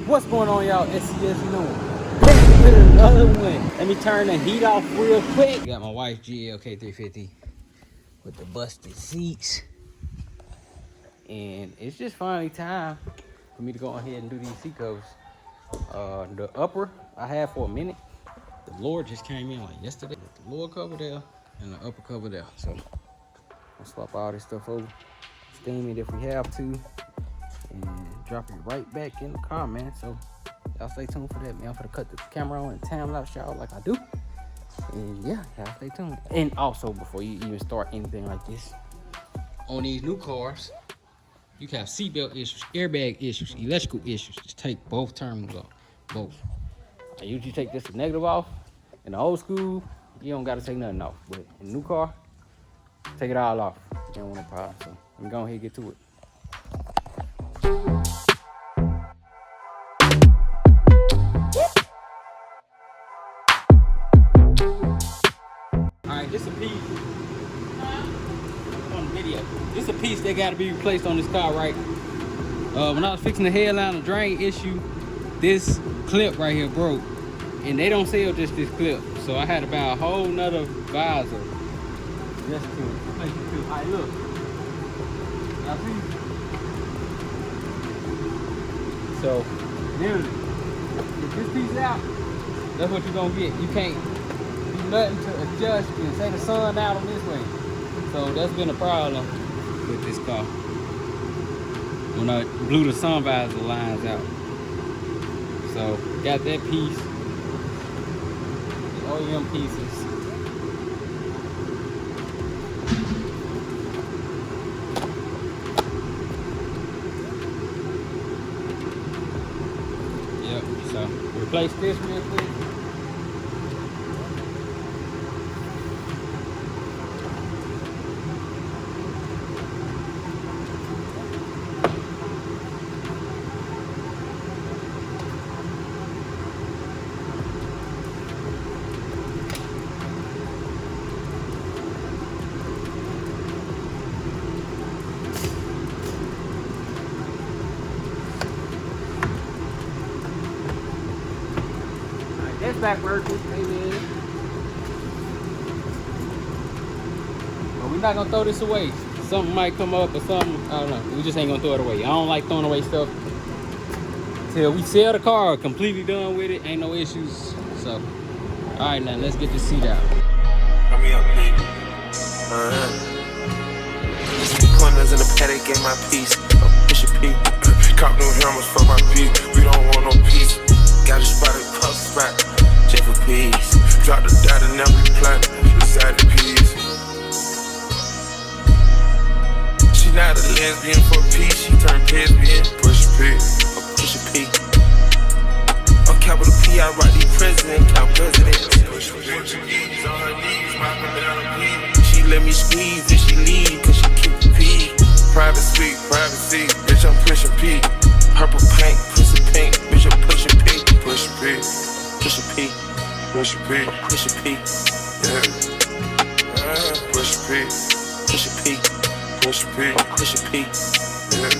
What's going on, y'all? SCS, you know, back with another one. Let me turn the heat off real quick. Got my wife's GLK 350 with the busted seats. And it's just finally time for me to go ahead and do these seat covers. The upper I had for a minute. The lower just came in like yesterday. The lower cover there and the upper cover there. So I'll swap all this stuff over, steam it if we have to, and drop it right back in the car, man. So y'all stay tuned for that, man. I'm gonna cut the camera on and time lapse y'all like I do. And yeah, y'all stay tuned. And also, before you even start anything like this, on these new cars, you can have seatbelt issues, airbag issues, electrical issues. Just take both terminals off, both. I usually take this the negative off. In the old school, you don't gotta take nothing off. But in the new car, take it all off. You don't want a problem. So let me go ahead and get to it. Alright, this a piece on the video. This a piece that gotta be replaced on this car, right? When I was fixing the headliner drain issue, this clip right here broke. And they don't sell just this clip. So I had to buy a whole nother visor just to replace it too. Alright, look. Y'all see? So, literally, if this piece out, that's what you're gonna get. You can't do nothing to adjust and say the sun out on this way. So that's been a problem with this car. When I blew the sun visor lines out. So, got that piece. The OEM pieces. Yep, so replace this real quick. That's back working, amen. But we're not gonna throw this away. Something might come up or something, I don't know. We just ain't gonna throw it away. I don't like throwing away stuff till we sell the car, completely done with it, ain't no issues. So, all right, now let's get this seat out. Hurry up, baby. Corners in the paddock, get my piece. Push a P. Cop new helmets for my P. We don't want no peace. Got a spot at puff spot. Check for peace. Drop the dot and now we plot. Inside the piece. She not a lesbian for peace. She turned lesbian. Push a P. Push a P. On capital P, I write the president. Count president. Push a P. On her knees, mopping down the P. She let me squeeze if she leave, cause she keep the P. Private suite, privacy, bitch, I'm pushing P. Purple paint, pussy pink, bitch, I'm pushing P. Push a P, push a P, push a P, push a P, yeah. Push a P, push a P, push a P, push a P, yeah.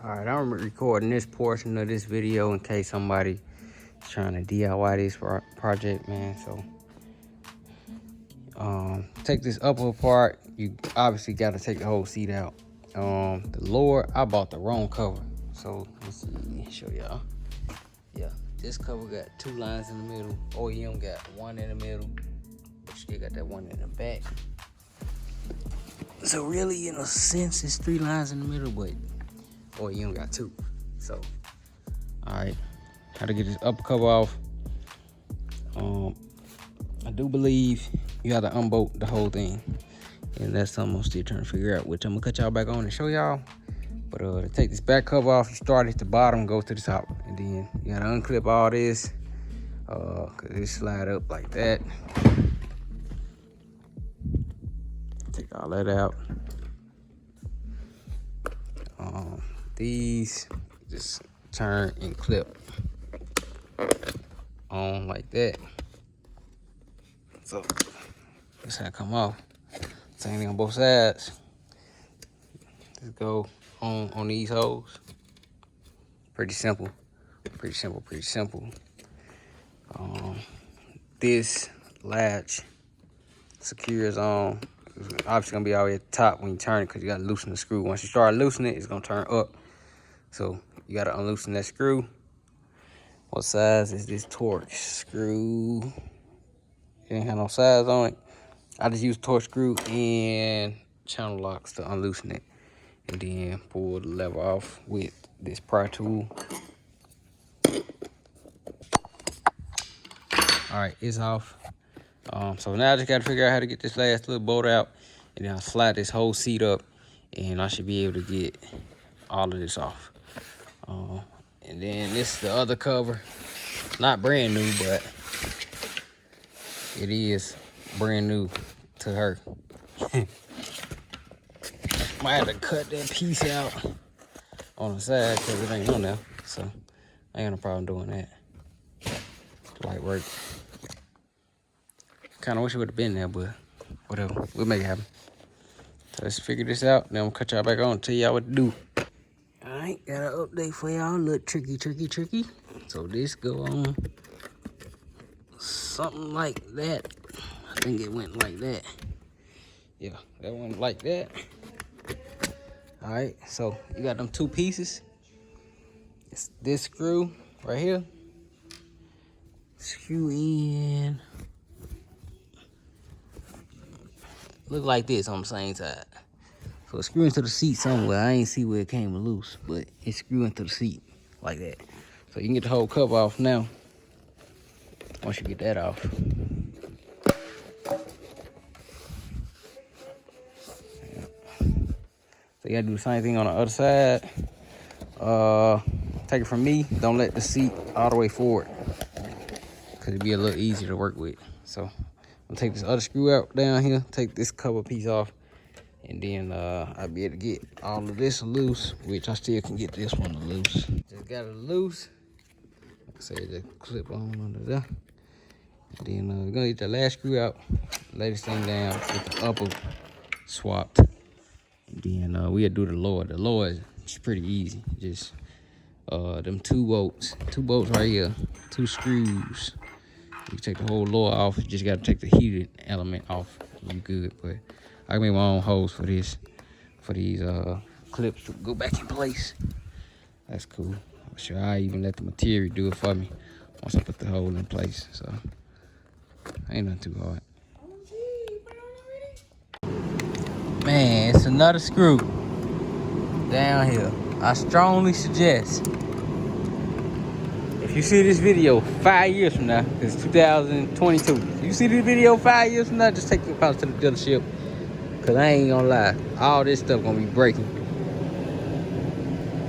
Alright, I'm recording this portion of this video in case somebody is trying to DIY this project, man. So, take this upper part. You obviously got to take the whole seat out. The lower, I bought the wrong cover. So, let's see, show y'all. Yeah, this cover got 2 lines in the middle. OEM got 1 in the middle. But still got that 1 in the back. So, really, in a sense, it's 3 lines in the middle, but OEM got 2. So, alright, how to get this upper cover off. I do believe you have to unbolt the whole thing, and that's something I'm still trying to figure out, which I'm gonna cut y'all back on and show y'all. But to take this back cover off, you start at the bottom, go to the top, and then you gotta unclip all this, cause it slide up like that. Take all that out. These just turn and clip on like that. So this how it come off. Same thing on both sides. Just go on these holes. Pretty simple. Pretty simple. This latch secures on. It's obviously gonna be all the way at the top when you turn it, because you gotta loosen the screw. Once you start loosening it, it's gonna turn up. So you gotta unloosen that screw. What size is this torque screw? It ain't have no size on it. I just use torque screw and channel locks to unloosen it, and then pull the lever off with this pry tool. All right, it's off. So now I just gotta figure out how to get this last little bolt out, and then I'll slide this whole seat up, and I should be able to get all of this off. And then this is the other cover. Not brand new, but it is brand new to her. Might have to cut that piece out on the side because it ain't on there. So I ain't got no problem doing that. Light work. Kind of wish it would have been there, but whatever. We'll make it happen. So let's figure this out. Then I'm gonna cut y'all back on and tell y'all what to do. Alright, got an update for y'all. Look, tricky. So this go on something like that. I think it went like that. Yeah, that went like that. Alright, so you got them two pieces. It's this screw right here. Screw in. Look like this on the same side. So it's screwing to the seat somewhere. I ain't see where it came loose, but it's screwing to the seat like that. So you can get the whole cover off now. Once you get that off. So you gotta do the same thing on the other side. Take it from me, don't let the seat all the way forward, because it'd be a little easier to work with. So I'm gonna take this other screw out down here, take this cover piece off, and then I'll be able to get all of this loose, which I still can get this one loose. Just got it loose. Like I said, just clip on under there. And then we're gonna get the last screw out, lay this thing down with the upper swapped. And then we'll do the lower. The lower is pretty easy. Just them two bolts right here, two screws. You take the whole lower off. You just gotta take the heated element off. You good, but I can make my own holes for this, for these clips to go back in place. That's cool. I'm sure I even let the material do it for me once I put the hole in place. So ain't nothing too hard. Man, it's another screw down here. I strongly suggest, if you see this video 5 years from now, it's 2022. If you see this video 5 years from now, just take your pouch to the dealership. Cause I ain't gonna lie, all this stuff gonna be breaking.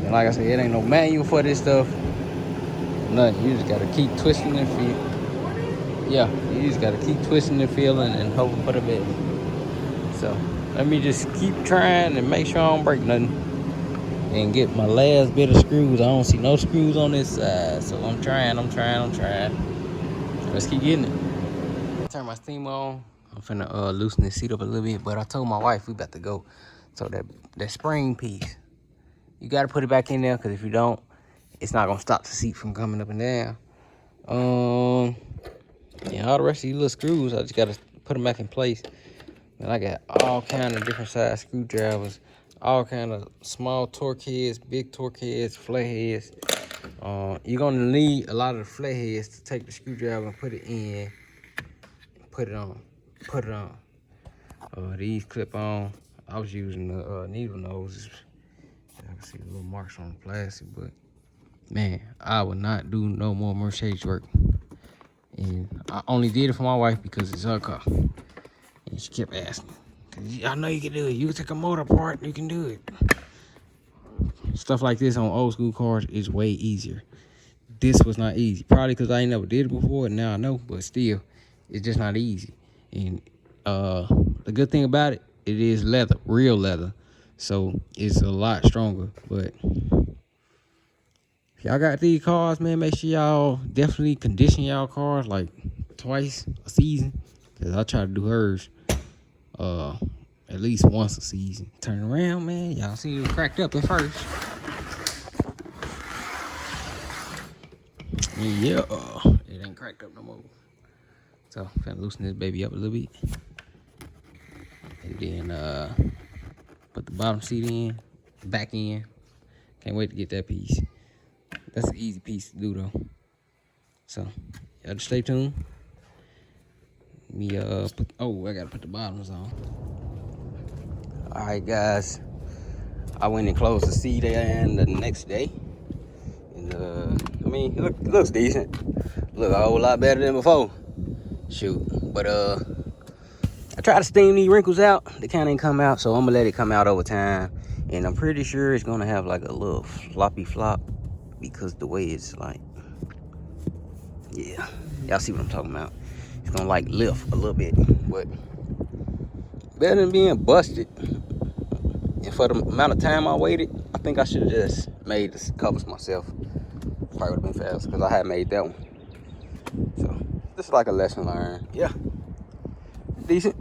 And like I said, it ain't no manual for this stuff. Nothing. You just gotta keep twisting and feeling. Yeah, you just gotta keep twisting and feeling and hoping for the best. So let me just keep trying and make sure I don't break nothing. And get my last bit of screws. I don't see no screws on this side. So I'm trying. Let's keep getting it. Turn my steam on. I'm finna loosen this seat up a little bit, but I told my wife we about to go. So that spring piece, you gotta put it back in there, because if you don't, it's not gonna stop the seat from coming up and down. Yeah, all the rest of these little screws, I just gotta put them back in place. And I got all kind of different size screwdrivers, all kind of small torque heads, big torque heads, flat heads. You're gonna need a lot of the flat heads to take the screwdriver and put it in, put it on. These clip on. I was using the needle noses. I can see the little marks on the plastic, but man, I would not do no more Mercedes work. And I only did it for my wife because it's her car. And she kept asking, I know you can do it. You can take a motor apart, you can do it. Stuff like this on old school cars is way easier. This was not easy. Probably because I ain't never did it before, and now I know, but still, it's just not easy. And the good thing about it, it is leather, real leather, so it's a lot stronger. But if y'all got these cars, man, make sure y'all definitely condition y'all cars like twice a season, cause I try to do hers at least once a season. Turn around, man, y'all see it cracked up at first. Yeah, it ain't cracked up no more. So I'm finna loosen this baby up a little bit, and then put the bottom seat in, back in. Can't wait to get that piece. That's an easy piece to do though. So y'all just stay tuned. Me I gotta put the bottoms on. All right, guys. I went and closed the seat in the next day, and I mean, it looks decent. Look a whole lot better than before. Shoot, but I try to steam these wrinkles out. They kind of ain't come out, so I'm gonna let it come out over time. And I'm pretty sure it's gonna have like a little floppy flop because the way it's like, yeah, y'all see what I'm talking about. It's gonna like lift a little bit, but better than being busted. And for the amount of time I waited, I think I should have just made the covers myself. Probably would have been fast because I had made that one. So this is like a lesson learned. Yeah, decent.